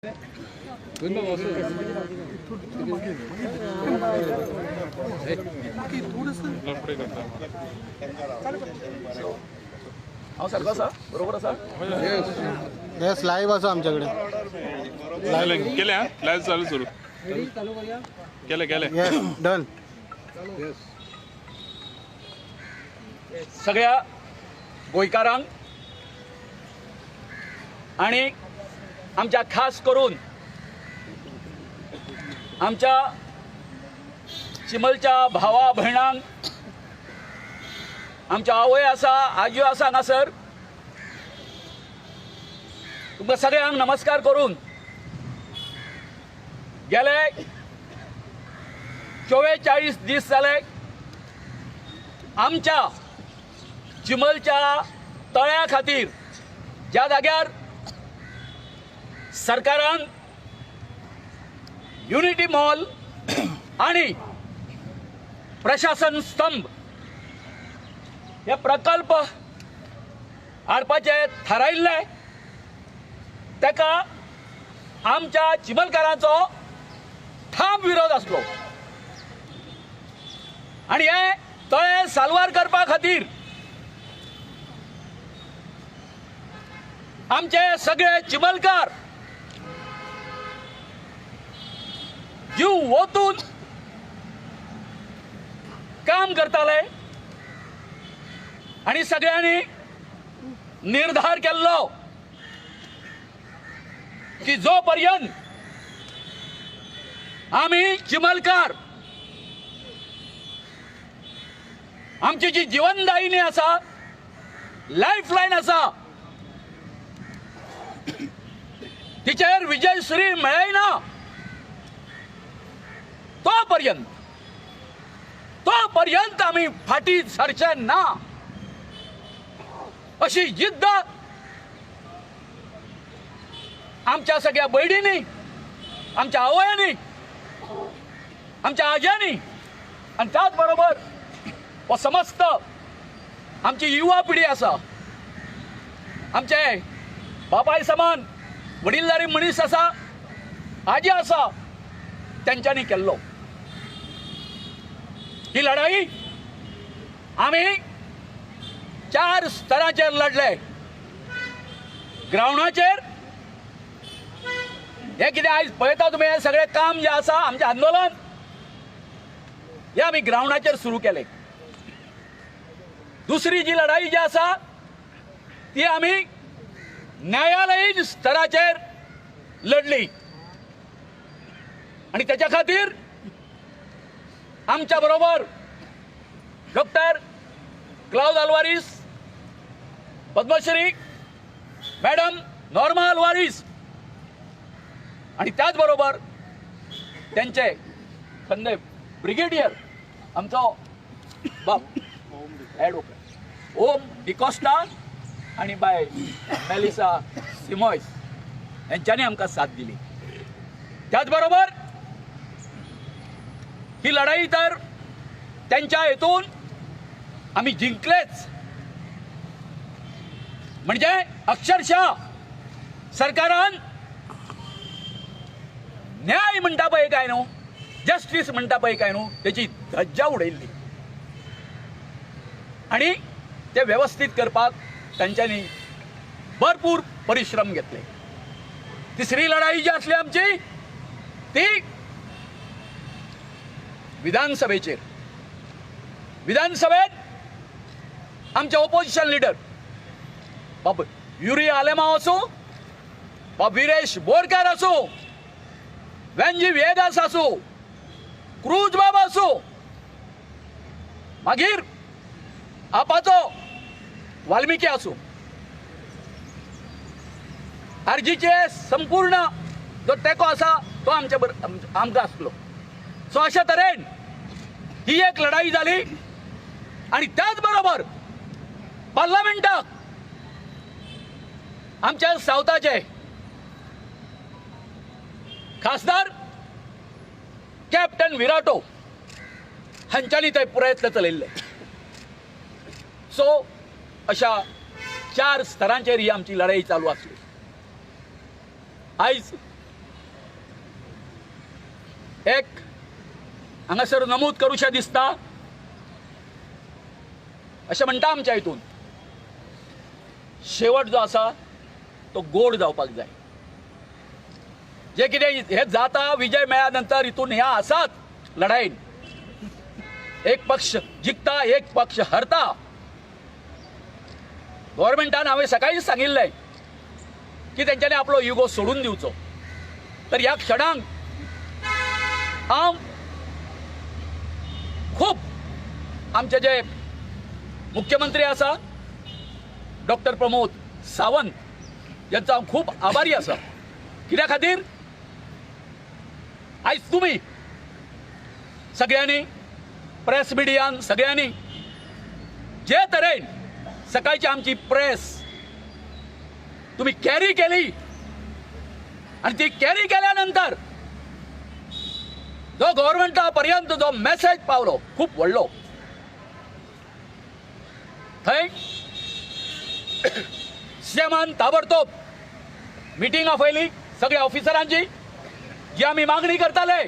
बरोबर असा yes live असं आमच्याकडे लाईव्ह केल्या लाईव्ह चालू सुरू केले यस डन. सगळ्या गोंयकारांक आणि आमच्या खास करून आमच्या चिमलच्या भावा भयणांक आमच्या आवय आसा आजयो आसा हांगासर तुमकां सगळ्यांक नमस्कार करून गेले 44 दीस जाले आमच्या चिमलच्या तळ्या खातीर ज्या जाग्यार सरकारान युनिटी मॉल आणि प्रशासन स्तंभ हे प्रकल्प हाडपाचे थारायिल्ले ताका आमच्या चिमलकारांचो ठाम विरोध आसलो आणि हे तळे साल्वार करपा खातीर आमचे सगळे चिमलकार जीव ओतून काम करताले आणि सगळ्यांनी निर्धार केल्लो की जो पर्यंत आम्ही चिमलकार आमची जी जीवनदायिनी आसा लाईफलाईन आसा तिचेर विजयश्री मेळयना तो पर्यंत आम्ही फाटी सरचे ना अशी जिद्द आमच्या सगळ्या बैडींनी आमच्या आवयांनी आमच्या आज्यांनी आणि त्याच बरोबर व समस्त आमची युवा पिढी आसा आमचे बापाय समान वडीलधारी मनीस आसा आजी आसा त्यांच्यानी केल्लो ही लढाई आम्ही 4 स्तराचेर लढले ग्राउंडाचेर हे कितें आयज पळयता तुमी हे सगळे काम जे आसा आमचे आंदोलन हे आमी ग्राउंडाचेर सुरू केले दुसरी जी लढाई जी आसा ती आमी न्यायालयीन स्तराचेर लढली आणि त्याच्या खातीर आमच्या बरोबर doctor Claude Alvares Padmashri madam Norma Alvares आणि त्याच बरोबर त्यांचे खंदे ब्रिगेडियर आमचो बाप ॲडव्होकेट ओम डिकोस्टा आणि बाय मेलिसा सिमॉयस यांच्यानी आमकां साथ दिली त्याचबरोबर ही लढाई तर त्यांच्या हेतून आम्ही जिंकलेच म्हणजे अक्षरशः सरकारान न्याय म्हणटा पळय काय न्हू जस्टीस म्हणटा पळय काय न्हू त्याची धज्जा उडयल्ली आणि ते व्यवस्थित करपाक त्यांच्यानी भरपूर परिश्रम घेतले तिसरी लढाई जी असली आमची ती विधानसभेत आमचे ओपोजिशन लीडर बाब युरी आलेमा असो बाब वीरेश बोरकार असो वेंजी वेदास असो क्रूज बाबा असो मागीर आपाचो वाल्मिकी असो आरजीचे संपूर्ण जो तेको आसा तो आमकां आसलो सो अशा तरेन ही एक लढाई झाली आणि त्याच बरोबर पार्लमेंटाक आमच्या सावथाचे खासदार कॅप्टन विराटो हांच्यांनी ते प्रयत्न चलयल्ले सो अशा 4 स्तरांचेर ही आमची लढाई चालू आसली आयज एक हांगासर नमूद करूशें दिसता अशें म्हणटा आमच्या हितून शेवट जो आसा तो गोड जावपाक जाय. जे कितें हे जाता विजय मेळ्या नंतर हितून ह्या आसात लढाईन. एक पक्ष जिखता एक पक्ष हरता. गव्हर्नमेंटान हांवें सकाळीच सांगिल्लें की तेंच्यांनी आपलो युगो सोडून दिवचो. तर ह्या क्षणांक हांव खूब आमचे जे मुख्यमंत्री आसा डॉक्टर प्रमोद सावंत यांचा हांव खूब आभारी आसा. कित्या खातीर आयज तुमी सगळ्यांनी प्रेस मिडियान सगळ्यांनी जे तरेन सकाळची आमची प्रेस तुम्ही कॅरी केली आणि ती कॅरी केल्यानंतर जो गव्हर्नमेंटा पर्यंत जो मेसेज पावलो खूप व्हडलो. थंय सीएमान ताबडतोब मिटींग आपयली सगळ्या ऑफिसरांची, जी आमी मागणी करताले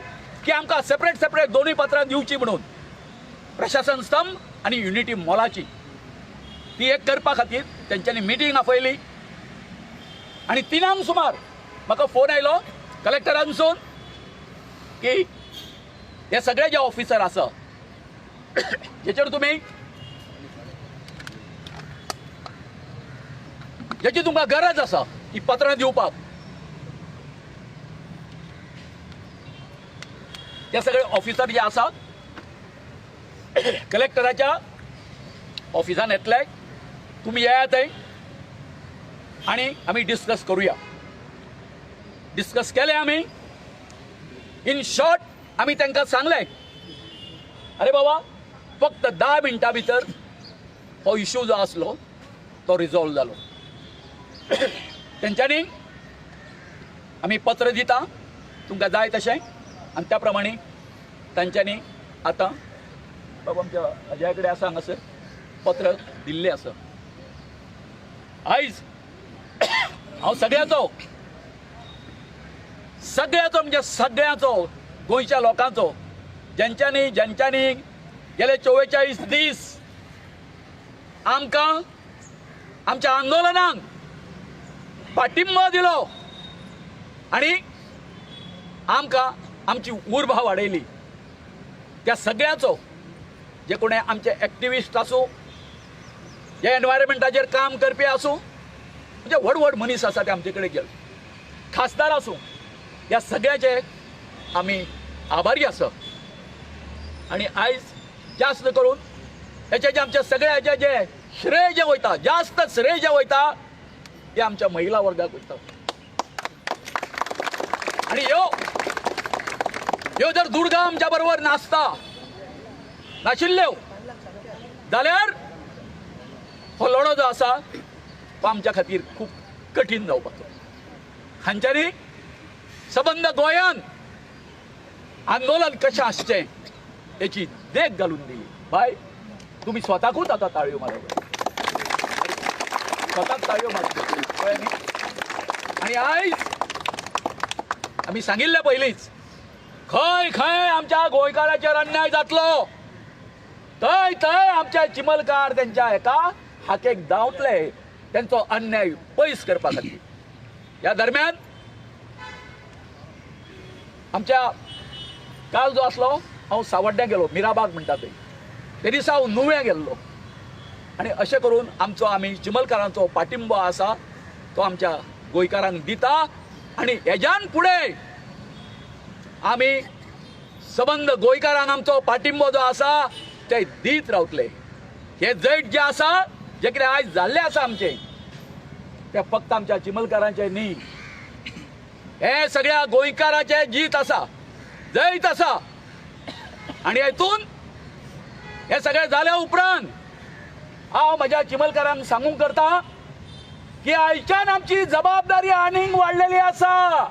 की आमकां सेपरेट सेपरेट दोनूय पत्रां दिवची म्हणून प्रशासन स्तंभ आणि युनिटी मॉलाची. ती एक करपा खातीर तेंच्यांनी मिटींग आपयली आणि 3 सुमार म्हाका फोन आयलो कलेक्टरांसून की हे सगळे जे ऑफिसर आसा जेचेर तुमी जेची तुमकां गरज आसा ही पत्रां दिवपाक, ते सगळे ऑफिसर जे आसात कलेक्टराच्या ऑफिसान येतले. तुम्ही येया थंय आणि आमी डिस्कस करूया. डिस्कस केले आमी. इन शॉर्ट आमी तांकां सांगलें अरे बाबा फक्त 10 मिनटां भितर हो इश्यू जो आसलो तो रिजॉल्व जालो. तेंच्यांनी आमी पत्र दिता तुमकां जाय तशें आनी त्या प्रमाणे तांच्यांनी आतां बाबा आमच्या अजया कडेन आसा हांगासर पत्र दिल्लें आसा. आयज हांव सगळ्याचो म्हणजे सगळ्याचो गोंयच्या लोकांचो ज्यांच्यांनी गेले 44 दीस आमकां आमच्या आंदोलनाक पाठिंबो दिलो आणि आमकां आमची उर्बा वाडयली, त्या सगळ्याचो जे कोणी आमचे एक्टिविस्ट आसूं जे एनवायरमेंटाचेर काम करपी आसूं म्हणजे व्हड व्हड मनीस आसा ते आमचे कडेन गेले, खासदार आसूं, ह्या सगळ्याचे आमी आभारी आसा. आणि आयज जास्त करून हेचे जे आमच्या सगळ्याचे जे श्रेय जे वयता जास्त श्रेय जे वयता ते आमच्या महिला वर्गाक वयता. आणि ह्यो जर दुर्गा आमच्या बरोबर नाशिल्ल्यो जाल्यार हो लढो जो आसा तो आमच्या खातीर खूप कठीण जावपाचो. हांच्यानी सबंद गोंयान आंदोलन कशें आसचें हेची देख घालून दिली. बाय तुम्ही स्वताकूच आता ताळयो मारप, स्वताक ताळयो मारप. आणि आयज आमी सांगिल्लें पयलींच खंय खंय आमच्या गोंयकारांचेर अन्याय जातलो थंय थंय आमचे चिमलकार त्यांच्या एका हाकेक धांवतले त्यांचो अन्याय पयस करपा खातीर. ह्या दरम्यान आमच्या काल जो आसलो हांव सावड्ड्या गेलो, मिराबाग म्हणटा थंय, ते दिसा हांव नुवें गेल्लो. आनी अशें करून आमी चिमलकारांचो पाठिंबो आसा तो आमच्या गोंयकारांक दिता. आनी हेज्यान फुडें आमी सबंद गोंयकारांक आमचो पाठिंबो जो आसा ते दीत रावतले. हे जैत जे आसा जे कितें आयज जाल्लें आसा आमचें ते फक्त आमच्या चिमलकारांचे न्ही, हे सगळ्या गोंयकारांचे जीत आसा, जैत आसा. आणि हेतून हे सगळें जाल्या उपरांत हांव म्हज्या चिमलकारांक सांगूंक करता की आयच्यान आमची जबाबदारी आनीक वाडलेली आसा.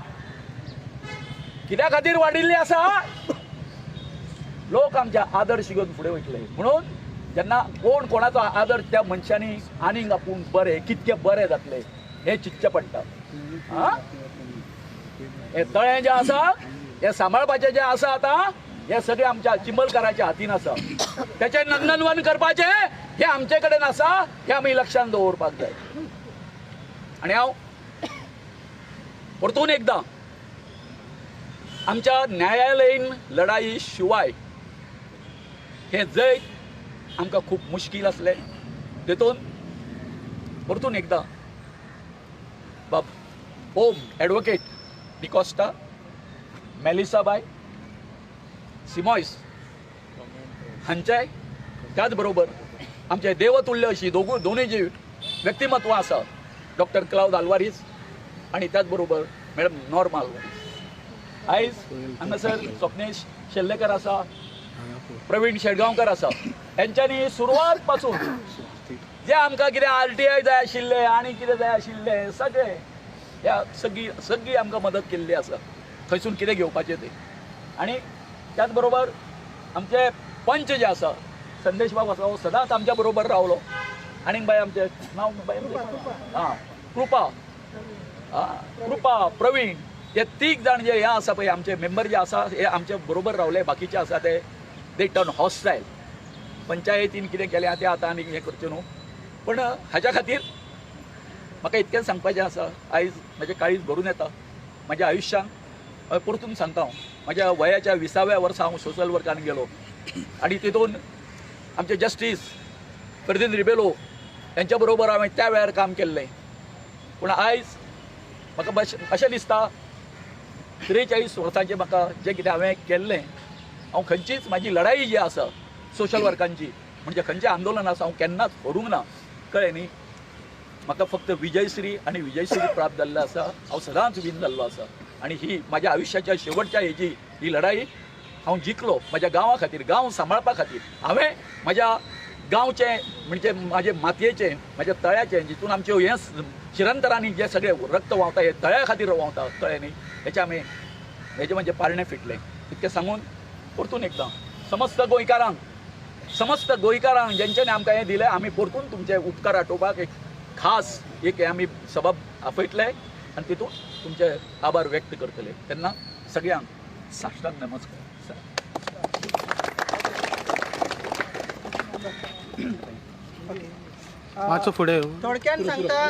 कित्या खातीर वाडिल्ली आसा? लोक आमच्या आदर्श घेवन फुडें वयतले म्हणून जेन्ना कोण कोणाचो आदर्श त्या मनशांनी आनीक आपूण बरें कितकें बरें जातलें हें चिंतचें पडटा. हे तळें जें आसा हे सांबाळपाचें जें आसा आतां हे सगळें आमच्या चिंबलकाराच्या हातीन आसा. तेचें नंदनवन करपाचें हे आमचे कडेन आसा, हे आमी लक्षांत दवरपाक जाय. आनी हांव परतून एकदां आमच्या न्यायालयीन लढाई शिवाय हे जैत आमकां खूब मुश्कील आसलें. तेतून परतून एकदां बाब ओम एडवोकेट डिकोस्टा, मेलिसाबाई, सिमॉयस हांचेय त्याच बरोबर आमचे देवतुल्य अशी दोनूय जी व्यक्तिमत्वां आसा, डॉक्टर क्लाउद आल्वारीस आणि त्याच बरोबर मॅडम नॉर्मा आल्वारीस. आयज हांगासर स्वप्नेश शेल्लेकर आसा, प्रवीण शेडगांवकर आसा. हेंच्यांनी सुरवात पासून जे आमकां कितें RTI जाय आशिल्लें आनी कितें जाय आशिल्लें सगळें ह्या सगळी आमकां मदत केल्ली आसा खंयसून कितें घेवपाचें तें. आनी त्याच बरोबर आमचे पंच जे आसा संदेश बाब आसा, हो सदांच आमच्या बरोबर रावलो. आनीक बाय आमचे नांव बाय कृपा प्रवीण, हे 3 जाण जे हे आसा पळय आमचे मेंबर जे आसा हे आमचे बरोबर रावले. बाकीचे आसा ते दे टर्न हॉस्टायल. पंचायतीन कितें केलें तें आतां आनी हें करचें न्हू. पण हाच्या खातीर म्हाका इतकें सांगपाचें आसा, आयज म्हजें काळीज भरून येता. म्हज्या आयुश्यांत परतून सांगता हांव, म्हज्या वयाच्या 20व्या वर्सा हांव सोशल वर्कान गेलो आनी तितून आमचे जस्टीस फर्दीन रिबेलो यांच्या बरोबर हांवें त्या वेळार काम केल्लें. पूण आयज म्हाका अशें दिसता 43 वर्सांचें म्हाका जें कितें हांवें केल्लें, हांव खंयचीच म्हाजी लढाई जी आसा सोशल वर्कांची म्हणजे खंयचें आंदोलन आसा हांव केन्नाच व्हरूंक ना. कळ्ळें न्ही. म्हाका फक्त विजयश्री आनी विजयश्री प्राप्त जाल्लो आसा. हांव सदांच विन जाल्लो आसा आनी ही म्हाज्या आयुश्याच्या शेवटच्या हेजी ही लढाई हांव जिखलो म्हाज्या गांवा खातीर, गांव सांबाळपा खातीर. हांवें म्हाज्या गांवचें म्हणजे म्हाजे मातयेचें, म्हाज्या तळ्याचें जितून आमच्यो हें चिरंतरांनी जे सगळें रक्त व्हांवता हे तळ्या खातीर व्हांवता. कळ्ळें न्ही. हेचें म्हणजे पारणे फिटलें. इतकें सांगून परतून एकदां समस्त गोंयकारांक जेंच्यांनी आमकां हें दिलें, आमी परतून तुमचे उपकार आटोवपाक एक खास एक आमी सबब आपयतले आनी तितून तुमचे आभार व्यक्त करतले. तेन्ना सगळ्यांक साश्टांग नमस्कार. मातसो फुडें थोडक्यान सांगता,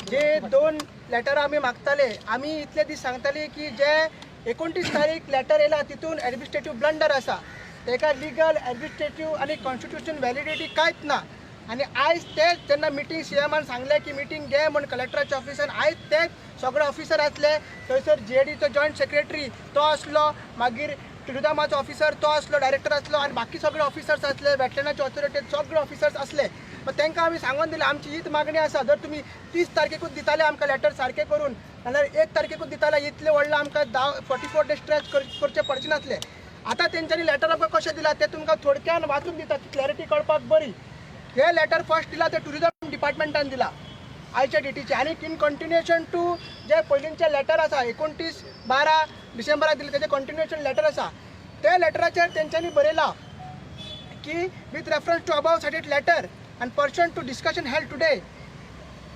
जे 2 लेटर आमी मागताले, आमी इतले दीस सांगताले की जे 29 तारीख लेटर येयला तितून एडमिनिस्ट्रेटिव्ह ब्लंडर आसा, तेका लिगल एडमिनिस्ट्रेटिव्ह आनी कॉन्स्टिट्यूशन व्हॅलिडिटी कांयच ना. आनी आयज तेच तेन्ना मिटींग सीएमान सांगलें की मिटींग घे म्हण कलेक्टराच्या ऑफिसान. आयज तेच सगळे ऑफिसर आसले थंयसर. JDचो जॉयंट सेक्रेटरी तो आसलो, मागीर टुरिझमाचो ऑफिसर तो आसलो, डायरेक्टर आसलो आनी बाकी सगळे ऑफिसर्स आसले, वेटलँडाचे ऑथॉरिटी सगळे ऑफिसर्स आसले. मग तांकां आमी सांगून दिलें आमची हीच मागणी आसा. जर तुमी 30 तारखेकूच दिताले आमकां लेटर सारकें करून, नाल्यार 1 तारखेकूच दिताले इतले व्हडलें आमकां 44 डेज स्ट्रेच करचे पडचे नासले. आतां तेंच्यांनी लेटर आमकां कशें दिलां तें तुमकां थोडक्यान वाचून दिता, क्लॅरिटी कळपाक बरी. हे लेटर फर्स्ट दिला ते टुरिझम डिपार्टमेंटान दिला आयच्या डेटीचे. आनी इन कंटिन्युएशन टू जे पयलींचे लेटर आसा 29-12 डिसेंबराक दिले तेजे कंटिन्युएशन लेटर आसा. ते लेटराचेर तेंच्यांनी बरयला की with reference to above cited letter and pursuant to discussion held today,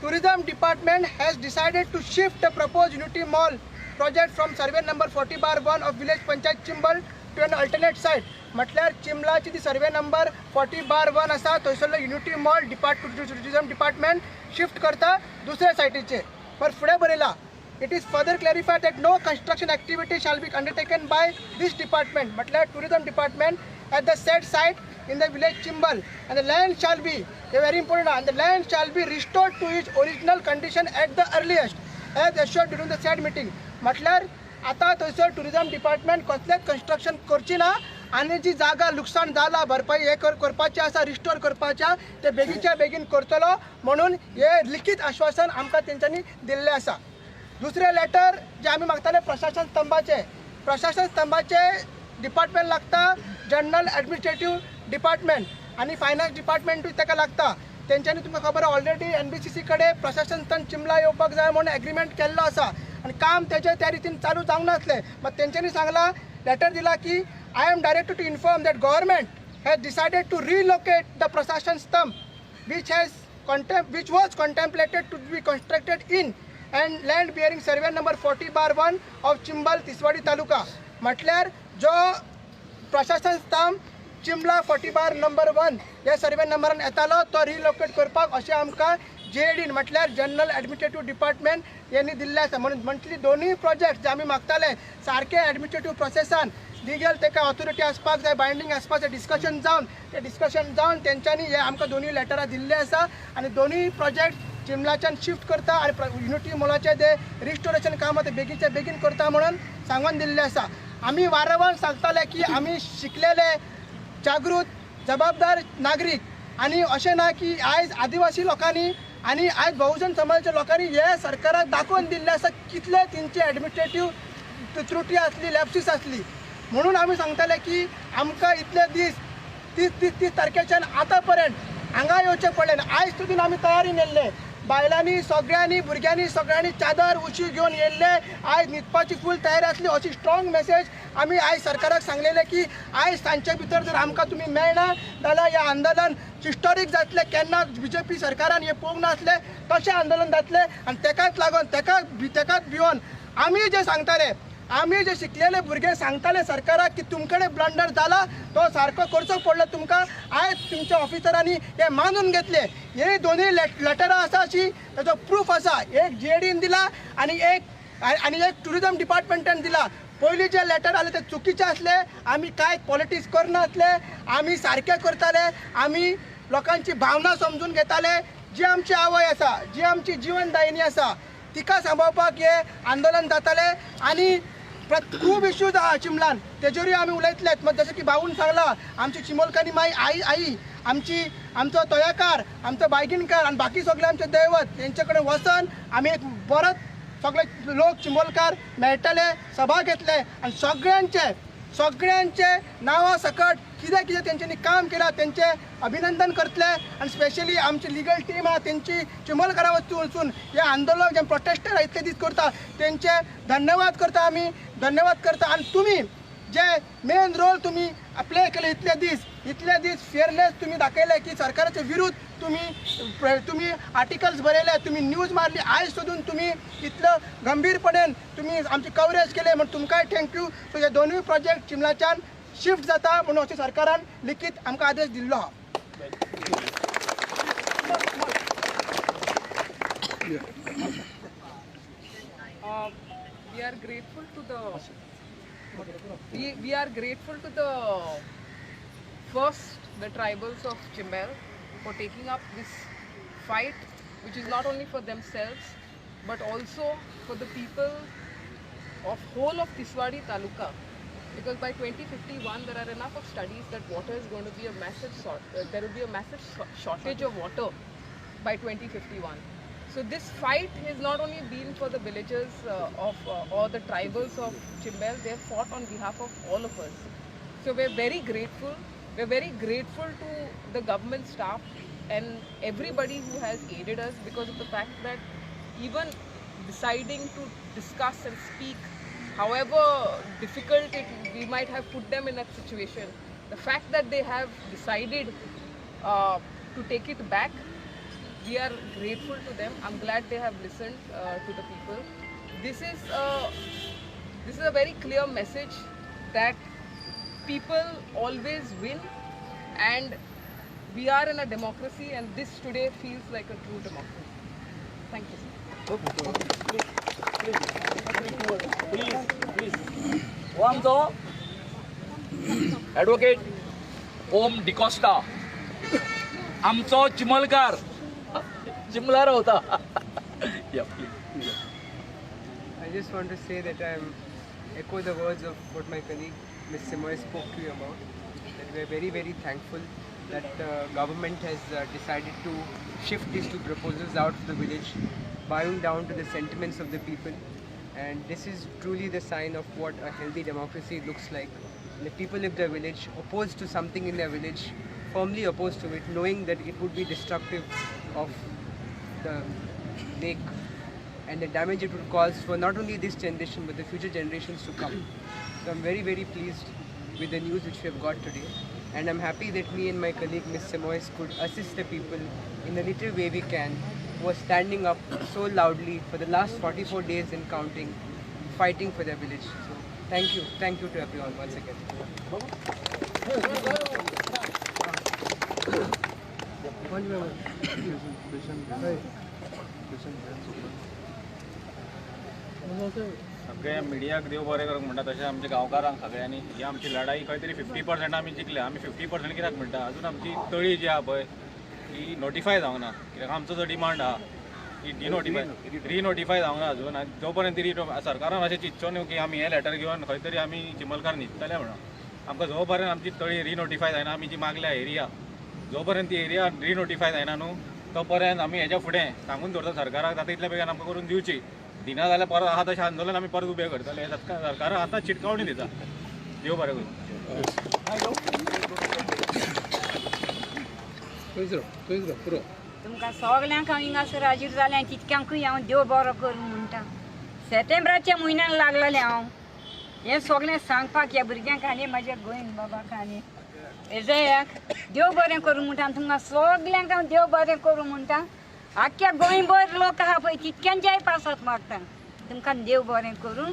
tourism department has decided to shift the proposed Unity Mall project from survey number 40/1 of village panchayat Chimbal to an alternate site. म्हटल्यार चिंबलाची ती सर्वे number 40/1 आसा थंयसरलो unity mall tourism department shift करता दुसऱ्या सायटीचेर. पर फुडें बरयला it is further clarified that no construction activity shall be undertaken by this department. म्हटल्यार tourism department at the said site in the village Chimbal, and the land shall be, very important, and the land shall be restored to its original condition at the earliest as assured during the said meeting. म्हटल्यार आता थंयसर tourism department कसलेंच construction करची ना आनी जी जागा लुकसाण जाला भरपाई हे करपाचें आसा, रिस्टोर करपाच्या ते बेगीच्या बेगीन करतलो म्हणून हे लिखीत आश्वासन आमकां तेंच्यांनी दिल्लें आसा. दुसरें लेटर जे आमी मागताले प्रशासन स्तंभाचे डिपार्टमेंट लागता, जनरल एडमिनिस्ट्रेटिव्ह डिपार्टमेंट आनी फायनान्स डिपार्टमेंटूय ताका लागता. तेंच्यांनी तुमकां खबर ऑलरेडी NBCC कडेन प्रशासन स्तंभ चिंबला येवपाक जाय म्हणून एग्रीमेंट केल्लो आसा आनी काम तेजे त्या रितीन चालू जावंक नासलें. मग तेंच्यांनी सांगला लेटर दिला की I am directed to inform that government has decided to relocate the Prashasan Stambh which was contemplated to be constructed in and land bearing survey number 40/1 of Chimbal Tiswadi तालुका म्हटल्यार जो प्रशासन स्थान चिंबला 40/1 या सर्वे नंबरान येतालो तो रिलोकेट करपाक अशें आमकां JAD म्हटल्यार जनरल एडमिनिस्ट्रेटिव्ह डिपार्टमेंट यांनी दिल्ले आसा. म्हणून म्हटली दोनूय प्रोजेक्ट जे आमी मागताले सारके एडमिनिस्ट्रेटिव्ह प्रोसेसान लिगल तेका ऑथॉरिटी आसपाक जाय, बायंडींग आसपाक जाय, डिस्कशन जावन तेंच्यांनी हे आमकां दोनूय लेटरां दिल्ले आसा आनी दोनूय प्रोजेक्ट चिंबलाच्यान शिफ्ट करता आनी युनिटी मॉलाचें जे रिस्टोरेशन काम ते बेगीचे बेगीन करता म्हणून सांगून दिल्ले आसा. आमी वारंवार सांगताले की आमी शिकलेले जागृत जबाबदार नागरीक आणि अशें ना की आयज आदिवासी लोकांनी आणि आयज बहुजन समाजाच्या लोकांनी हे सरकाराक दाखोवन दिल्ले आसा कितले तेंची एडमिनिस्ट्रेटिव्ह त्रुटी आसली, लॅप्सीस आसली. म्हणून आमी सांगताले की आमकां इतले दीस 30 तारखेच्यान आतां पर्यंत हांगा येवचें पडलें. आयज सुद्दां आमी तयारीन येयल्ले, बायलांनी सगळ्यांनी भुरग्यांनी सगळ्यांनी चादर उशी घेवन येयल्ले, आयज न्हिदपाची फूल तयारी आसली. अशी स्ट्रॉंग मेसेज आमी आयज सरकाराक सांगलेले की आयज सांजचे भितर जर आमकां तुमी मेळना जाल्यार हे आंदोलन हिस्टॉरीक जातलें. केन्ना BJP सरकारान हे पळोवंक नासलें तशें आंदोलन जातलें आनी तेकाच लागून तेकाच भिवन आमी जे सांगताले, आमी जे शिकलेले भुरगे सांगताले सरकाराक की तुमकडे ब्लंडर जाला तो सारको करचो पडलो तुमकां. आयज तुमच्या ऑफिसरांनी हे मानून घेतले. हे दोनूय लेटरां आसा अशी ताचो प्रूफ आसा. एक JADन दिला आनी एक टुरिझम डिपार्टमेंटान दिला. पयलीं जे लेटर आले ते चुकीचे आसले. आमी कांय पॉलिटिक्स करनासले, आमी सारके करताले, आमी लोकांची भावना समजून घेताले. जी आमची आवय आसा, जी आमची जीवनदायिनी आसा तिका सांबाळपाक हे आंदोलन जाताले आनी खूब इश्यूज आहा चिंबलान तेजेरूय आमी उलयतलेत. मग जशें की भाऊन सांगला आमची चिमोलकानी माई आई आमचो तोयाकार, आमचो बायगिणकार आनी बाकी सगळे आमचे दैवत तेंचे कडेन वचून आमी एक परत सगळे लोक चिंबोलकार मेळटले, सभा घेतले आनी सगळ्यांचे नांवां सकट कितें कितें तेंच्यांनी काम केलां तेंचे अभिनंदन करतले आनी स्पेशली आमची लिगल टीम आहा तेंची चिंबोलकारा वचून हे आंदोलन जे प्रोटेस्टर इतले दीस करता तेंचे धन्यवाद करता आमी. आनी तुमी जे मेन रोल तुमी प्ले केले इतले दीस फेअरनेस तुमी दाखयले की सरकाराचे विरुद्ध तुमी आर्टिकल्स बरयले, तुमी न्यूज मारली. आयज सोदून तुमी इतलं गंभीरपणेन तुमी आमची कवरेज केले म्हणून तुमकांय थँक्यू. सो हे दोनूय प्रोजेक्ट चिंबलाच्यान शिफ्ट जाता म्हणून अशें सरकारान लिखीत आमकां आदेश दिल्लो आहा. We are grateful to the the tribals of Chimbel for taking up this fight, which is not only for themselves but also for the people of whole of Tiswadi Taluka, because by 2051 there are enough of studies that water is going to be a massive there will be a massive shortage of water by 2051. So this fight has not only been for the villagers or the tribals of Chimbel, they have fought on behalf of all of us. So we're very grateful. We're very grateful to the government staff and everybody who has aided us, because of the fact that even deciding to discuss and speak, however difficult we might have put them in that situation, the fact that they have decided to take it back, we are grateful to them. I'm glad they have listened to the people. This is a very clear message that people always win, and we are in a democracy, and this today feels like a true democracy. Thank you, sir. हो आमचो advocate ओम डिकोस्टा, आमचो चिमलकार चिमला रावता. I just want to say that I echo the words of what my colleague Ms. Simoy spoke to you about. That we are very, very thankful that the government has decided to shift these two proposals out of the village, bowing down to the sentiments of the people. And this is truly the sign of what a healthy democracy looks like. The people of the village opposed to something in their village, firmly opposed to it, knowing that it would be destructive of the lake and the damage it would cause for not only this generation but the future generations to come. So I'm very, very pleased with the news which we have got today, and I'm happy that me and my colleague Ms. Simoy could assist the people in the little way we can was standing up so loudly for the last 44 days and counting, fighting for their village. So thank you to everyone once again. सगळ्या मिडियाक देव बरें करूंक म्हणटा तशें आमच्या गांवकारांक सगळ्यांनी ही आमची लढाई खंय तरी 50% आमी जिखल्या. आमी 50% कित्याक म्हणटा, अजून आमची तळी जी आहा पळय ती नोटिफाय जावंक ना. कित्याक आमचो जो डिमांड आहा ती रिनोटिफाय जावंक ना अजून. आनी जो पर्यंत सरकारान अशें चिंतचो न्हू की आमी हें लेटर घेवन खंय तरी आमी चिमलकार न्हिदतले म्हणून. आमकां जो पर्यंत आमची तळी रिनोटिफाय जायना, आमी जी मागल्या एरिया जो पर्यंत ती एरिया रिनोटिफाय जायना न्हू तो पर्यंत आमी हेच्या फुडें सांगून दवरता सरकाराक जाता इतल्या बेगीन आमकां करून दिवची. दिना जाल्यार परत आहा तशें आंदोलन आमी परत उबें करतले. सरकार आतां चिटकावणी दिता. देव बरें करूं. तुमकां सगल्यांक हांव हिंगासर हाजीर जालें, तितक्यांकूय हांव देव बरो करूं म्हणटा. सप्टेंबराच्या म्हयन्यान लागलेलें हांव हें सगळें सांगपाक ह्या भुरग्यांक आनी म्हाज्या गोंयन बाबाक आनी हेजेक देव बरें करूं म्हणटा. आनी तुमकां सगल्यांक हांव देव बरें करूं म्हणटा. आख्ख्या गोंयभर लोक आहा पळय तितक्यांच्याय पासत मागता तुमकां देव बरें करूं.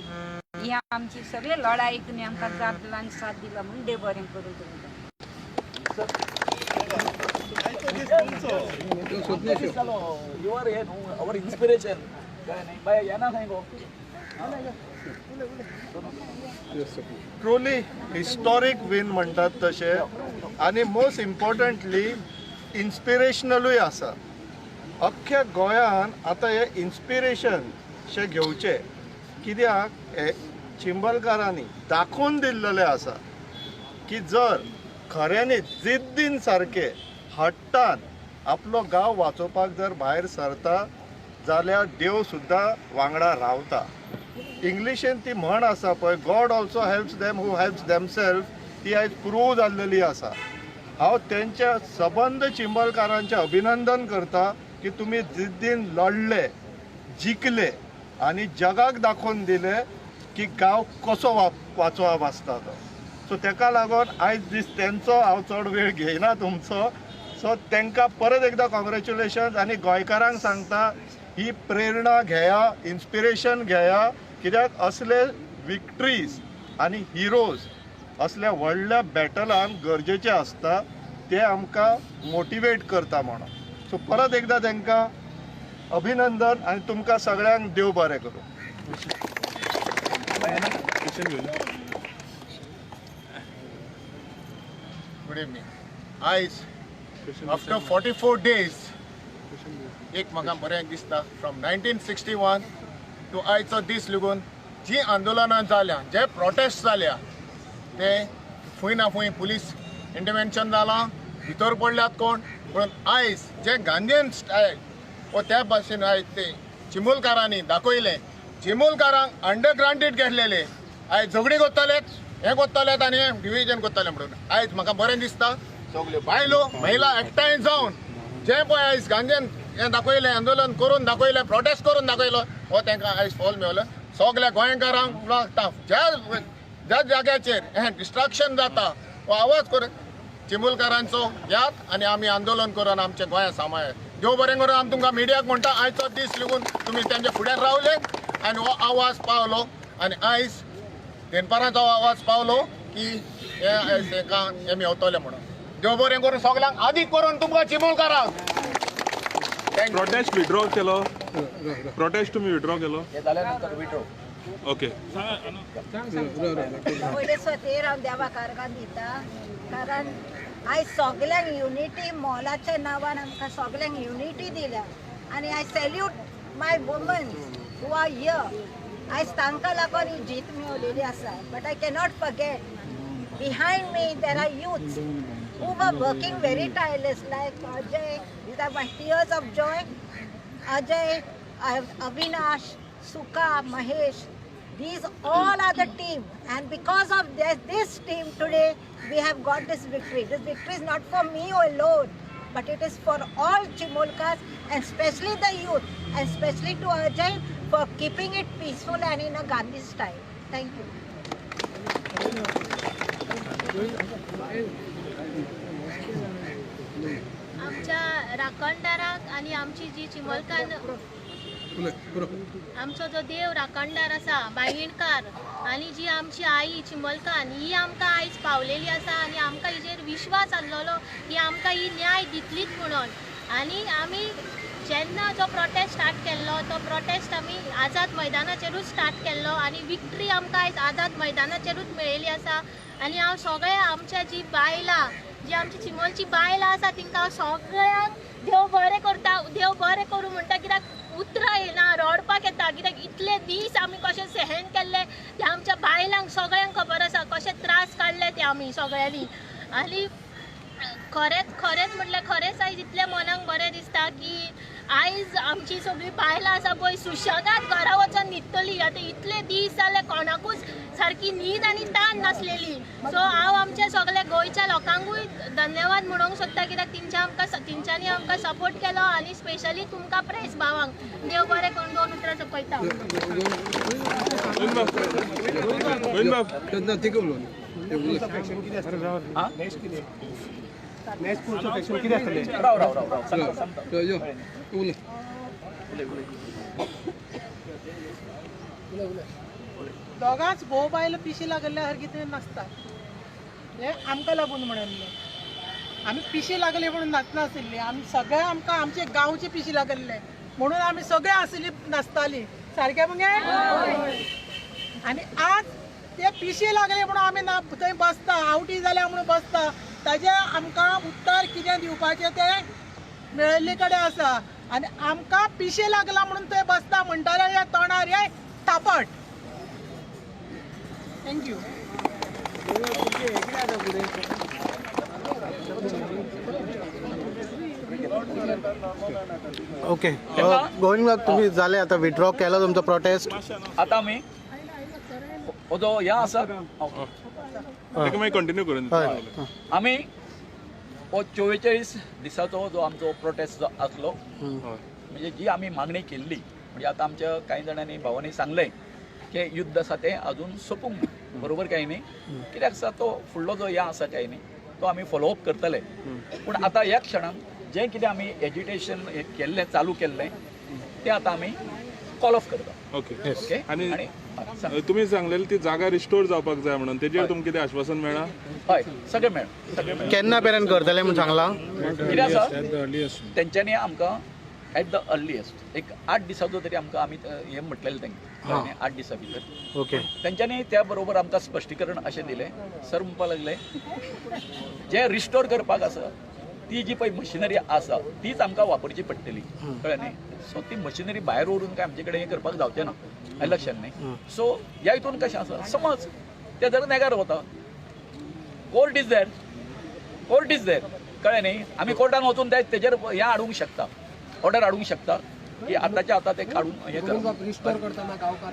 ही आमची सगळे लढाई तुमी आमकां जाप दिला आनी साथ दिला म्हणून देव बरें करूं तुमकां. You are our inspiration. येना खंय गो. ट्रुली हिस्टॉरीक वीन म्हणटात तशें, आनी मोस्ट इम्पॉर्टंटली इन्स्पिरेशनलूय आसा. अख्ख्या गोंयान आतां हे इन्स्पिरेशन शे घेवचे, कित्याक हे चिंबलकारांनी दाखोवन दिल्लेले आसा की जर खऱ्यांनी जिद्दीन सारके हट्टान आपलो गांव वाचोवपाक जर भायर सरता जाल्यार देव सुद्दां वांगडा रावता. इंग्लिशीन ती म्हण आसा पळय, गॉड ऑल्सो हेल्प्स देम हू हेल्प्स देमसेल्फ, ती आयज प्रूव जाल्लेली आसा. हांव तेंच्या सबंद चिंबलकारांचें अभिनंदन करता की तुमी जिद्दीन लढले, जिखले आनी जगाक दाखोवन दिले की गांव कसो वाचोवप आसता तो. सो तेका लागून आयज दीस तेंचो हांव चड वेळ घेयना तुमचो. सो तांकां परत एकदां कॉंग्रेच्युलेशन्स. आनी गोंयकारांक सांगता ही प्रेरणा घेया, इन्स्पिरेशन घेया, कित्याक असले विक्ट्रीज आनी हिरोज असल्या व्हडल्या बॅटलान गरजेचे आसता. ते आमकां मोटिवेट करता म्हणून. सो परत एकदां तांकां अभिनंदन आनी तुमकां सगळ्यांक देव बरें करूं. Good evening. आयज आफ्टर 44 days एक म्हाका बरें दिसता फ्रॉम 1961 टू आयचो दीस लेगून जी आंदोलनां जाल्या, जे प्रोटेस्ट जाल्या ते फूंय ना फूंय पुलीस इंटरवेंशन जालां, भितर पडल्यात कोण. पूण आयज जे गांधीयन स्टायल व त्या भाशेन आयज ते चिमूलकारांनी दाखयलें. चिमूलकारांक अंडरग्राउंडेड घेतलेले आयज झगडी करतलेच, हें करतलेत आनी हें डिविजन करतले म्हणून. आयज म्हाका बरें दिसता सगल्यो बायलो महिला एकठांय जावन जे पळय आयज गांधीयन हें दाखयलें, आंदोलन करून दाखयलें, प्रोटेस्ट करून दाखयलो, हो तांकां आयज फॉल मेळलो. सगल्या गोंयकारांक लागता ज्या जाग्याचेर हें डिस्ट्रक्शन जाता हो आवाज करून चिमूलकारांचो याद आनी आमी आंदोलन करून आमच्या गोंया सांबाळ. देव बरें करून आमी तुमकां मिडियाक म्हणटा आयचो दीस लेगून तुमी तेंच्या फुड्यान रावले आनी हो आवाज पावलो. आनी आयज देनपाराचो आवाज पावलो की हेका हे मेवतले म्हणून. देव बरें करून सगल्यांक आदीक करून तुमकां चिमूलकारांक प्रोटेस्ट विड्रॉ केलो. प्रोटेस्ट तुम्ही विड्रॉ केलो. हे जाल्यानंतर विड्रॉ. ओके. पयले स्वतेर हांव देवाक अर्गां दिता, कारण आयज सगल्यांक युनिटी मॉलाच्या नांवान आमकां सगल्यांक युनिटी दिल्या. आनी I salute my womans who are here. आयज तांकां लागून ही जीत मेळलेली आसा. But I cannot forget behind me there are youths who were working very tireless, like Ajay. These are my tears of joy. Ajay, Avinash, Sukha, Mahesh, these all are the team, and because of this team today we have got this victory. This victory is not for me alone, but it is for all Chimolkas, and especially the youth, and especially to Ajay for keeping it peaceful and in a Gandhi style. Thank you. आमच्या राखणदाराक आणि आमची जी चिमलकान आमचो जो देव राखणदार आसा बायणकार आणि जी आमची आई चिमलकान ही आमकां आयज पावलेली आसा आणि आमकां हिजेर विश्वास आसलेलो की आमकां ही न्याय दितलीच म्हणून. आणि आमी जेन्ना जो प्रोटेस्ट स्टार्ट केल्लो तो प्रोटेस्ट आमी आझाद मैदानाचेरूच स्टार्ट केल्लो आणि विक्ट्री आमकां आयज आझाद मैदानाचेरूच मेळिल्ली आसा. आणि हांव सगळ्या आमच्या जी बायलां जी आमची चिमलची बायलां आसा तिंकां हांव सगळ्यांक देव बरें करता, देव बरें करूं म्हणटा. कित्याक उतरां येना, रडपाक येता. कित्याक इतले दीस आमी कशें सहन केल्ले ते आमच्या बायलांक सगळ्यांक खबर आसा, कशे त्रास काडले ते आमी सगळ्यांनी. आणि खरेंच म्हटल्यार खरेंच आयज इतलें मनाक बरें दिसता की आयज आमची सगळी बायलां आसा पळय सुशेगाद घरा वचून न्हिदतली. आतां इतले दीस जाले कोणाकूच सारकी न्हीद आनी ताण नासलेली. सो हांव आमच्या सगळ्या गोंयच्या लोकांकूय धन्यवाद म्हणूंक सोदता कित्याक तेंच्यांनी आमकां सपोर्ट केलो आनी स्पेशली तुमकां प्रेस भावांक देव बरें करून 2 उतरां सोंपयता. दोगांच भोव बायल पिशी लागल्या हर कितें नासता. हे आमकां लागून म्हणिल्लें. आमी पिशी लागली म्हणून नाचनासली. आमी सगळे आमकां आमचे गांवची पिशी लागले म्हणून आमी सगळे आसली नाचताली. सारकें मगे. आनी आज ते पिशी लागले म्हणून आमी थंय बसता, आवटी जाल्या म्हणून बसता. ताजें आमकां उत्तर कितें दिवपाचें तें मेळिल्ले कडेन आसा. आनी आमकां पिशे लागला म्हणून थंय बसता म्हणटाले हे तोंडार हे तापट. थँक्यू. ओके गोविंद बाब तुम्ही झाले आता विड्रॉ केला तुमचा प्रोटेस्ट. आता आमी जो ह्या आसा कंटिन्यू करून आमी 44 दिसाचो जो आमचो प्रोटेस्ट जो आसलो म्हणजे जी आमी मागणी केल्ली म्हणजे आता आमच्या काही जाणांनी भावांनी सांगलें की युद्ध आसा तें अजून सोंपूंक ना. बरोबर काय न्ही. कित्याक आसा तो फुडलो जो ह्या आसा काय न्ही तो आमी फॉलोअप करतले. पूण आतां ह्या क्षणाक जें कितें आमी एज्युटेशन केल्लें चालू केल्लें तें आतां आमी कॉल ऑफ करता. Okay okay. आणि तुम्ही सांगलेली ती जागा रिस्टोर जावपाक जाय म्हणून तेजेर तुमकां कितें आश्वासन मेळ्ळां? हय सगळें मेळ्ळां. केन्ना पर्यंत करतले म्हणून सांगला. कितें आसा तेंच्यांनी आमकां एट द अर्लिएस्ट एक 8 दिसाचो तरी आमकां आमी हें म्हटलेलें तेंकां 8 दिसां भितर. ओके. तेंच्यांनी त्या बरोबर आमकां स्पश्टीकरण अशें दिलें. सर म्हणपाक लागले जे रिस्टोर करपाक आसा ती जी पळय मशिनरी आसा तीच आमकां वापरची पडटली. कळ्ळें न्ही. सो ती मशिनरी भायर व्हरून काय आमचे कडेन हें करपाक जावचें ना. लक्षात न्ही. सो ह्या हितून कशें आसा समज ते जर नेगार वता कोर्ट इज देर कळ्ळें न्ही. आमी कोर्टान वचून तेजेर हें हाडूंक शकता ऑर्डर हाडूंक शकता की आतांच्या आतां ते काडून हें रिस्टोर करतना गांवकार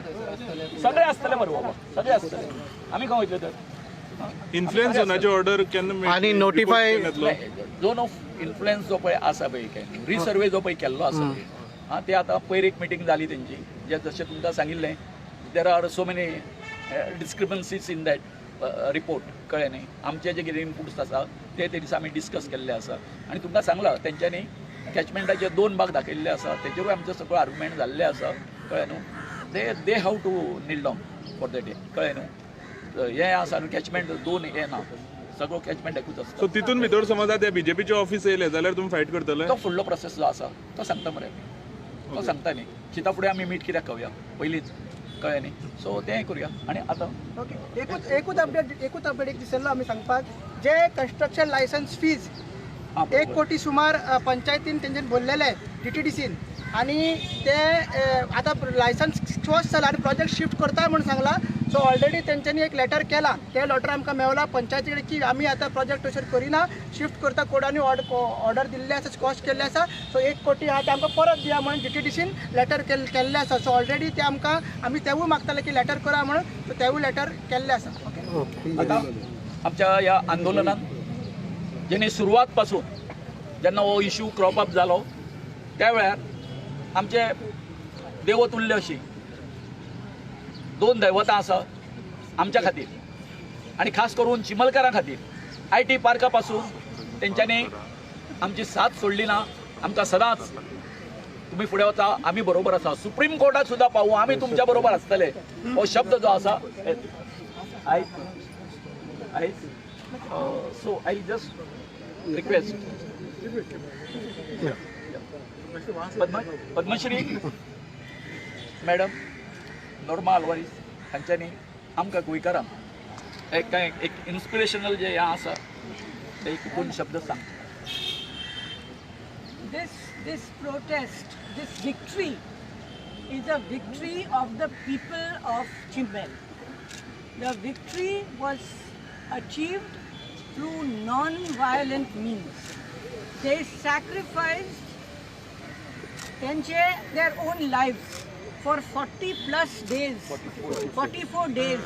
सगळे आसतले मरे बाबा सगळे आसतले. आमी खंय वयतले तर इन्फ्लुएन्स झोनाची ऑर्डर केन्ना आणि नोटिफाय झोन ऑफ इन्फ्लुएन्स जो पळय आसा पळय काय रिसर्वे जो पळय केल्लो आसा पळय ते आतां पयर एक मिटींग जाली तेंची जे जशें तुमकां सांगिल्लें there are so many discrepancies in that report. कळ्ळें न्ही. आमचे जे कितें इनपुट्स आसा ते दिसा आमी डिस्कस केल्ले आसा आनी तुमकां सांगलां तेंच्यांनी कॅचमेंटाचे 2 भाग दाखयल्ले आसा तेजेरूय आमचो सगळो आर्ग्युमेंट जाल्ले आसा. कळ्ळें न्हू. They have to kneel down for that day. कळ्ळें न्हू. हें आसा न्हू कॅचमेंट 2 हें ना सगळो कॅचमेंट एकूच आसता. सो तितून भितर समज त्या बीजेपीचे ऑफिस येयले जाल्यार तुम्ही फायट करतले. तो फुडलो प्रोसेस जो आसा तो सांगता मरे तो सांगता न्ही. चिता फुडें आमी मीट कित्याक खावया पयलींच. कळ्ळें न्ही. सो तें करुया. आनी आतां ओके एकूच अपडेट एक दिसल्लो आमी सांगपाक जे कन्स्ट्रक्शन लायसन्स फीज 1 कोटी सुमार पंचायतीन तेंच्यान भरलेले DTDCन आणि ते आता लायसन्स क्लोज जाला आणि प्रोजेक्ट शिफ्ट करता म्हणून सांगला. सो ऑलरेडी तेंच्यांनी एक लेटर केला. ते लेटर आमकां मेवला पंचायती कडेन की आमी आतां प्रोजेक्ट तशें करिना शिफ्ट करता. कोर्टानी ऑर्डर दिल्ली आसा स्कॉश केल्ले आसा. सो 1 कोटी आहा ते आमकां परत दिया म्हणून DTDCन लेटर केल्लें आसा. सो ऑलरेडी ते आमकां आमी तेवूय मागताले की लेटर करा म्हणून. सो तेवूय लेटर केल्लें आसा. आतां आमच्या ह्या आंदोलनान जेणे सुरवात पासून जेन्ना हो इश्यू क्रॉप अप जालो त्या वेळार आमचे देवतुल्य अशी 2 दैवतां आसा आमच्या खातीर आनी खास करून चिमलकारां खातीर. IT पार्का पासून तेंच्यांनी आमची साथ सोडली ना आमकां सदांच तुम्ही फुडें वता आमी बरोबर आसा सुप्रीम कोर्टाक सुद्दां पावूं आमी तुमच्या बरोबर आसतले हो शब्द जो आसा आयज so I just request Padmashri madam Norma Alvares हांच्यांनी आमकां गोंयकारांक एक इन्स्पिरेशनल जे हें आसा ते एक 2 शब्द सांग. This protest, this victory is a victory of the people of Chimbel. The victory was achieved through non-violent means. They sacrificed their own lives for 40 plus days, 44 days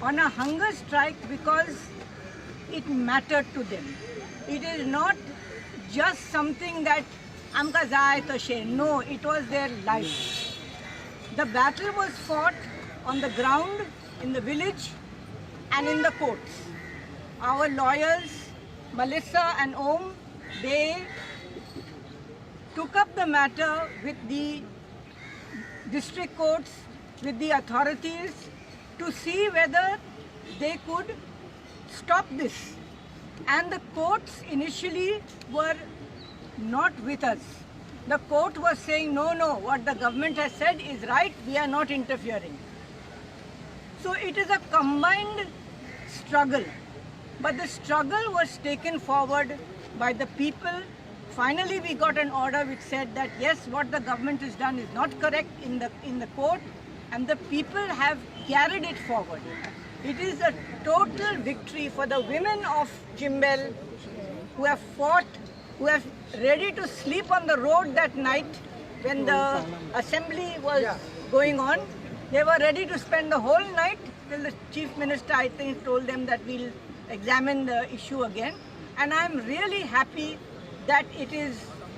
on a hunger strike because it mattered to them. It is not just something that amka jay tashe. No, it was their life. The battle was fought on the ground, in the village and in the courts. Our lawyers, Melissa and Om, they took up the matter with the district courts, with the authorities to see whether they could stop this. And the courts initially were not with us. The court was saying, no, what the government has said is right, we are not interfering. So it is a combined struggle. But the struggle was taken forward by the people. Finally, we got an order which said that yes, what the government has done is not correct in the court, and the people have carried it forward. It is a total victory for the women of Chimbel who have fought, who are ready to sleep on the road that night when the assembly was going on. They were ready to spend the whole night till the chief minister, I think, told them that we'll examine the issue again. And I'm really happy that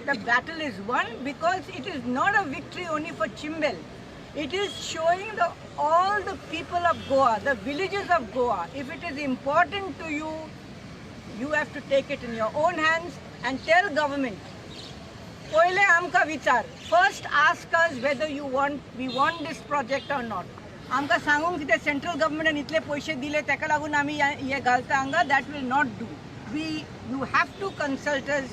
the battle is won, because it is not a victory only for Chimbel. It is showing all the people of Goa, the villages of Goa. If it is important to you, you have to take it in your own hands and tell government. Poile amka vichar. First ask us whether we want this project or not. Amka sangung ki the central government and itle poishe dile teka lagun ami ye galta anga, that will not do. You have to consult us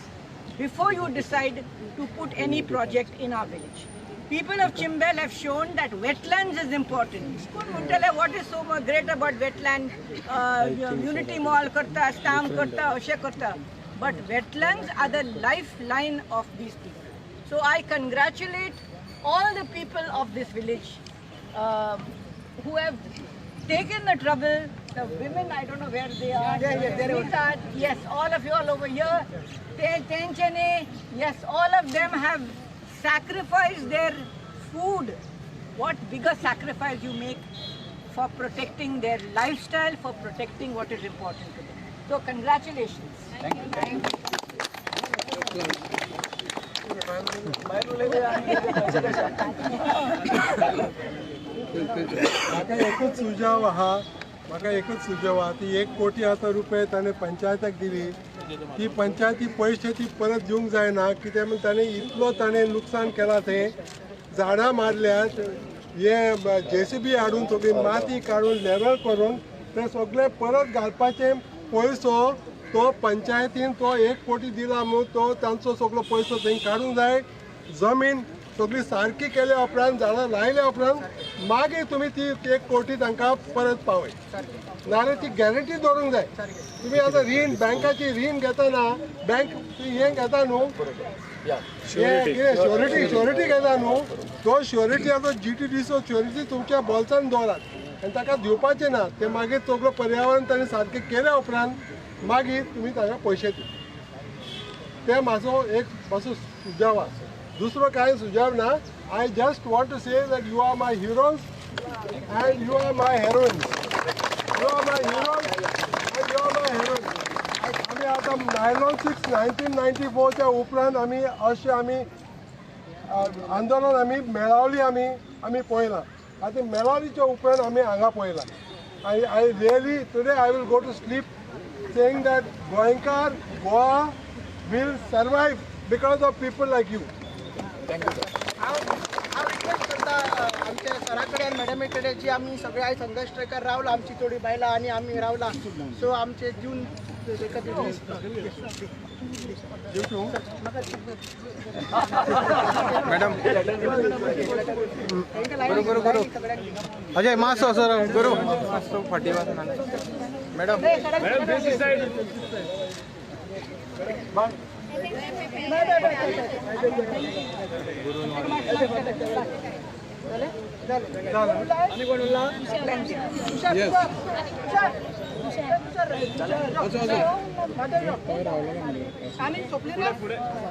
before you decide to put any project in our village. People of Chimbel have shown that wetlands is important. What is so great about wetland? Unity mall karta, stamp karta, ashe karta. But wetlands are the lifeline of these people. So I congratulate all the people of this village who have taken the trouble. The women, I don't know where they are. Yes, all of you all over here. Tenchane, yes, all of them have sacrificed their food. What bigger sacrifice you make for protecting their lifestyle, for protecting what is important to them. So congratulations. Thank you. म्हाका एकच सुजाव आहा ती 1 कोटी रुपये ताणें पंचायताक दिली. ती पंचायती पयशे ती परत दिवंक जायना, कित्याक म्हण ताणें इतलो लुकसाण केला थंय. झाडां मारल्यात, हे JCB हाडून सगळी माती काडून लेवल करून ते सगळे परत घालपाचे पयसो तो पंचायतीन तो 1 कोटी दिला म्हणून तो तांचो सगळो पयसो थंय काडूंक जाय. जमीन सगळी सारकी केल्या उपरांत, झाडां लायल्या उपरांत मागीर तुमी ती 1 कोटी तांकां परत पावय. नाल्यार ती गॅरंटी दवरूंक जाय. तुम्ही आता रीण, बँकाची रीण घेताना बँक हे घेता न्हू, श्युरिटी घेता न्हू, तो श्युरिटी आतां GTDCचो श्युरिटी तुमच्या बोल्सान दवरात आनी ताका दिवपाचें ना. ते मागीर सगळो पर्यावरण ताणें सारकें केल्या उपरांत मागीर तुमी ताका पयशे दी. ते म्हाजो एक मातसो सुजाव आसा. दुसरो कांय सुजाव ना. I just want to say that you are my heroes and you are my heroines. You are my heroes and you are my heroines. आमी आतां 1994च्या उपरांत आमी अशें आंदोलन आमी मेळावली आमी पळयलां. आतां मेळावलीच्या उपरांत आमी हांगा पळयलां. I really today I will go to sleep saying that Goa will survive because of people like you. Thank you sir. हांव रिक्वेस्ट करता आमच्या सरा कडेन मॅडमी कडेन जी आमी सगळे आयज हंगर स्ट्रायकार रावला, आमची थोडी बायलां आनी आमी रावला, सो आमचे जून मॅडम अजय मास्क सर करू फाटी मॅडम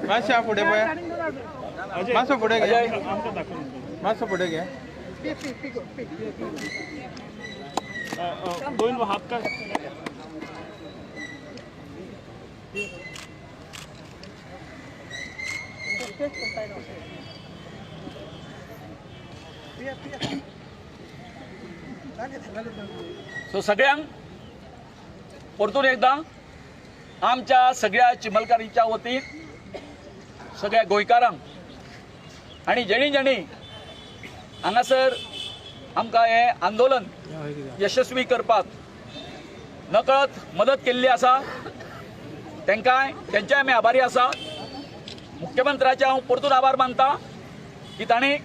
मातशा फुडें पळय मातसो फुडें घे मातसो फुडें घे दोन हात का सो सगळ्यांक परतून एकदा आमच्या सगळ्या चिमलकारीच्या वतीन सगळ्या गोंयकारांक आनी जेणी जेणी हांगासर आमकां हें आंदोलन यशस्वी करपाक नकळत मदत केल्ली आसा तेंच्याय आमी आभारी आसा. मुख्यमंत्र्याचे हांव परतून आभार मानता की तांणी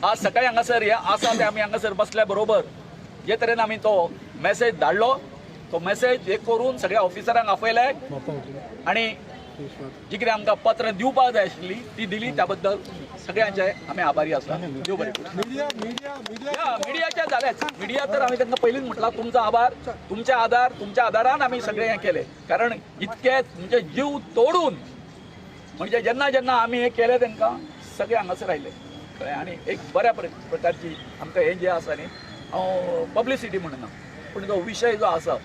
आज सकाळी हांगासर हे आसा ते आमी हांगासर बसल्या बरोबर जे तरेन आमी तो मॅसेज धाडलो तो मॅसेज हे करून सगळ्या ऑफिसरांक आपयले आनी जी कितें आमकां पत्र दिवपाक जाय आशिल्ली ती दिली. त्या बद्दल सगळ्यांचे आमी आभारी आसा. देव बरें करूं. मिडियाचे जालेच मिडिया तर हांवें तांकां पयलींच म्हटलां तुमचो आभार तुमच्या आदारान आमी सगळें हें केलें कारण इतके म्हणजे जीव तोडून म्हणजे जेन्ना जेन्ना आमी हें केलें तांकां सगळे हांगासर आयले कळ्ळें. आनी एक बऱ्या प्रकारची आमकां हें जें आसा न्ही हांव पब्लिसिटी म्हणना पूण तो विशय जो आसा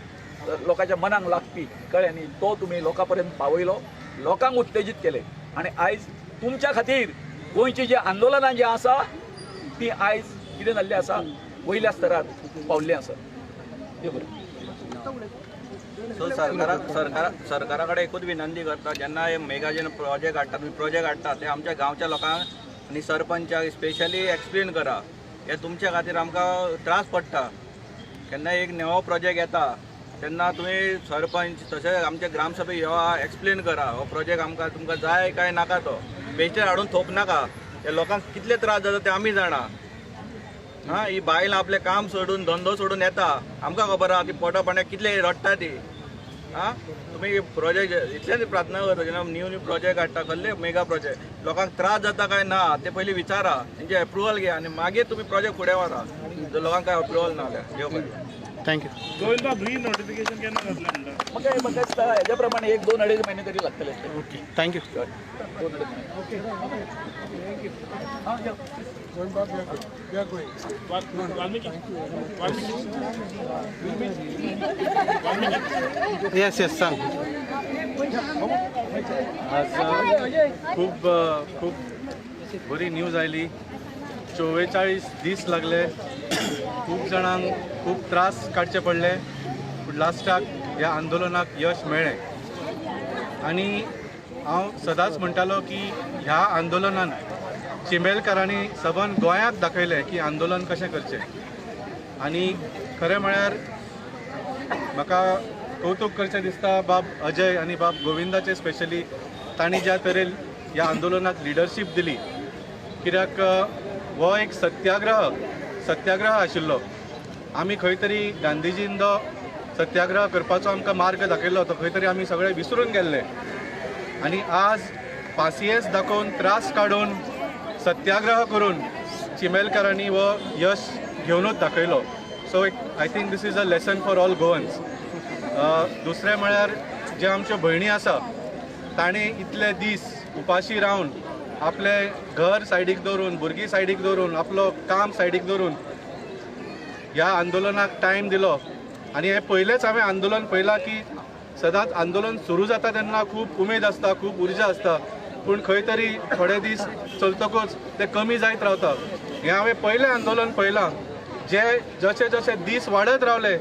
लोकांच्या मनाक लागपी कळ्ळें न्ही तो तुमी लोकां पर्यंत पावयलो लोकांक उत्तेजीत केले आनी आयज तुमच्या खातीर गोंयची जी आंदोलनां जी आसा ती आयज कितें जाल्ली आसा वयल्या स्तरार पावल्ली आसा. देव बरें. सो सरकारा कडेन एकूच विनंती करता जेन्ना हे मेगाजेन प्रोजेक्ट हाडटा ते आमच्या गांवच्या लोकांक आनी सरपंचाक स्पेशली एक्सप्लेन करा. हे तुमच्या खातीर आमकां त्रास पडटा. केन्ना एक नवो प्रोजेक्ट येता तेन्ना तुमी सरपंच तशेंच आमचे ग्रामसभेक येवा एक्सप्लेन करा हो प्रोजेक्ट आमकां तुमकां जाय काय नाका तो बेश्टेर हाडून थोप नाका. हे लोकांक कितले त्रास जाता ते आमी जाणा. ही बायलां आपलें काम सोडून धंदो सोडून येता आमकां खबर आहा ती पोटा पाण्याक कितले रडटा ती. तुम्ही प्रोजेक्ट इतलेच प्रार्थना करता जेन्ना न्यू प्रोजेक्ट हाडटा कसले मेगा प्रोजेक्ट लोकांक त्रास जाता काय ना ते पयलीं विचारा तेंचे अप्रुवल घे आनी मागीर तुमी प्रोजेक्ट फुडें व्हरा. जर लोकांक काय अप्रुवल ना जाल्यार देव बरें. थँक्यू. गोविंदा ब्री नोटिफिकेशन केन्ना जातलें म्हणटा म्हाका दिसता हेज्या प्रमाणे 1-2-2.5 म्हयने तरी लागतले. Okay thank you. 2.5 येस येस सांग. आज खूप बरी न्यूज आयली. 44 दीस लागले. खूप जाणांक खूप त्रास काडचे पडले पूण लास्टाक ह्या आंदोलनाक यश मेळ्ळें. आनी हांव सदांच म्हणटालो की ह्या आंदोलनान चिंबेलकारांनी सबन गोंयाक दाखयलें की आंदोलन कशें करचें. आनी खरें म्हळ्यार म्हाका कौतूक करचें दिसता बाब अजय आनी बाब गोविंदाचें स्पेशली. तांणी ज्या तरेन ह्या आंदोलनाक लिडरशीप दिली कित्याक हो एक सत्याग्रह आशिल्लो. आमी खंय तरी गांधीजीन जो सत्याग्रह करपाचो आमकां मार्ग दाखयल्लो तो खंय तरी आमी सगळे विसरून गेल्ले. आनी आज पासियेंस दाखोवन त्रास काडून सत्याग्रह करून चिमेलकारांनी हो यश घेवनूच दाखयलो. So I think this is a lesson for all Goans. दुसरें म्हळ्यार जे आमच्यो भयणी आसा तांणी इतले दीस उपाशी रावन आपलें घर सायडीक दवरून भुरगीं सायडीक दवरून आपलो काम सायडीक दवरून ह्या आंदोलनाक टायम दिलो. आनी हें पयलेंच हांवें आंदोलन पळयलां की सदांच आंदोलन सुरू जाता तेन्ना खूब उमेद आसता खूब उर्जा आसता पूण खंय तरी थोडे दीस चलतकूच ते कमी जायत रावता. हें हांवें पयलें आंदोलन पळयलां. जशे जशे दीस वाडत रावले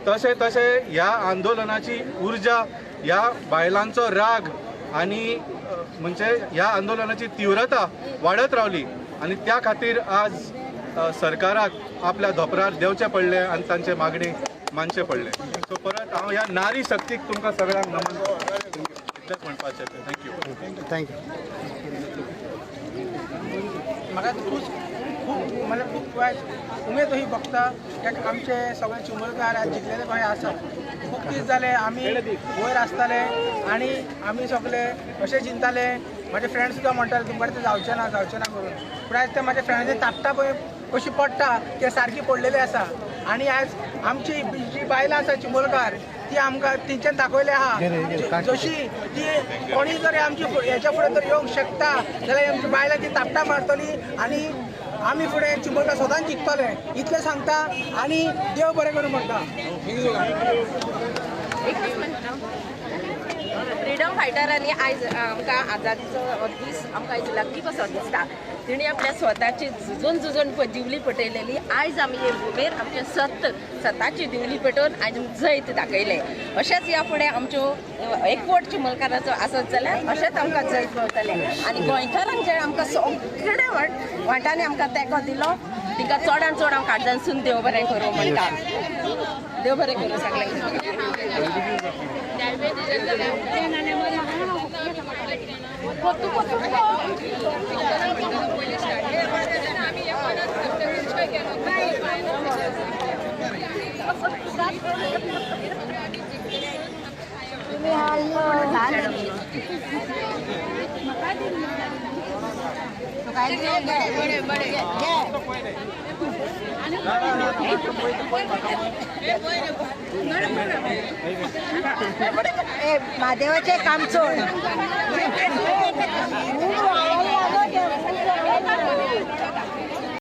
तशें तशें ह्या आंदोलनाची उर्जा ह्या बायलांचो राग आनी म्हणजे ह्या आंदोलनाची तीव्रता वाढत रावली आणि त्या खातीर आज सरकाराक आपल्या धोपरार देवचे पडले आणि तांचे मागणी मानचे पडले. सो परत हांव ह्या नारी शक्तीक तुमकां सगळ्यांक नमन इतलेंच म्हणपाचें. थँक्यू. म्हाका खूब म्हळ्यार खूब उमेद ही बघता कित्याक आमचे सगळे चिमलकार आज जिखलेले गोंय आसा. खूब दीस जाले आमी वयर आसताले आनी आमी सगळे अशें चिंताले. म्हाजे फ्रेंड सुद्दां म्हणटाले तुमकां तें जावचें ना करून. पूण आयज ते म्हाज्या फ्रेंडांची तापता पळय कशी पडटा ते सारकी पडलेली आसा. आनी आयज आमची जी बायलां आसा चिमोलकार ती आमकां तेंच्यान दाखयले आहा जशी ती कोणी जरी आमची हेच्या फुडें जर येवंक शकता जाल्यार आमची बायलां ती तापटा मारतली आनी आमी फुडें चिमोलकार सदांच जिखतले इतलें सांगता आनी देव बरें करूं म्हणटा. फ्रिडम फायटरांनी आयज आमकां आझादीचो दीस आमकां आयज लक्की कसो दिसता. तेणी आपल्या स्वताची झुजून दिवली पेटयलेली. आयज आमी हे भुमीर आमचे सताची दिवली पेटोवन आयज जैत दाखयले. अशेंच ह्या फुडें आमच्यो एकवट चिमलकाराचो आसत जाल्यार अशेंच आमकां जैत मेळटलें. आनी गोंयकारांक जे आमकां सगळे वाटांनी आमकां तेंको दिलो तिका चडान चड हांव काळजानसून देव बरें करूं म्हणटा. देव बरें करूं सगळ्यांक. महादेवाचे काम चोड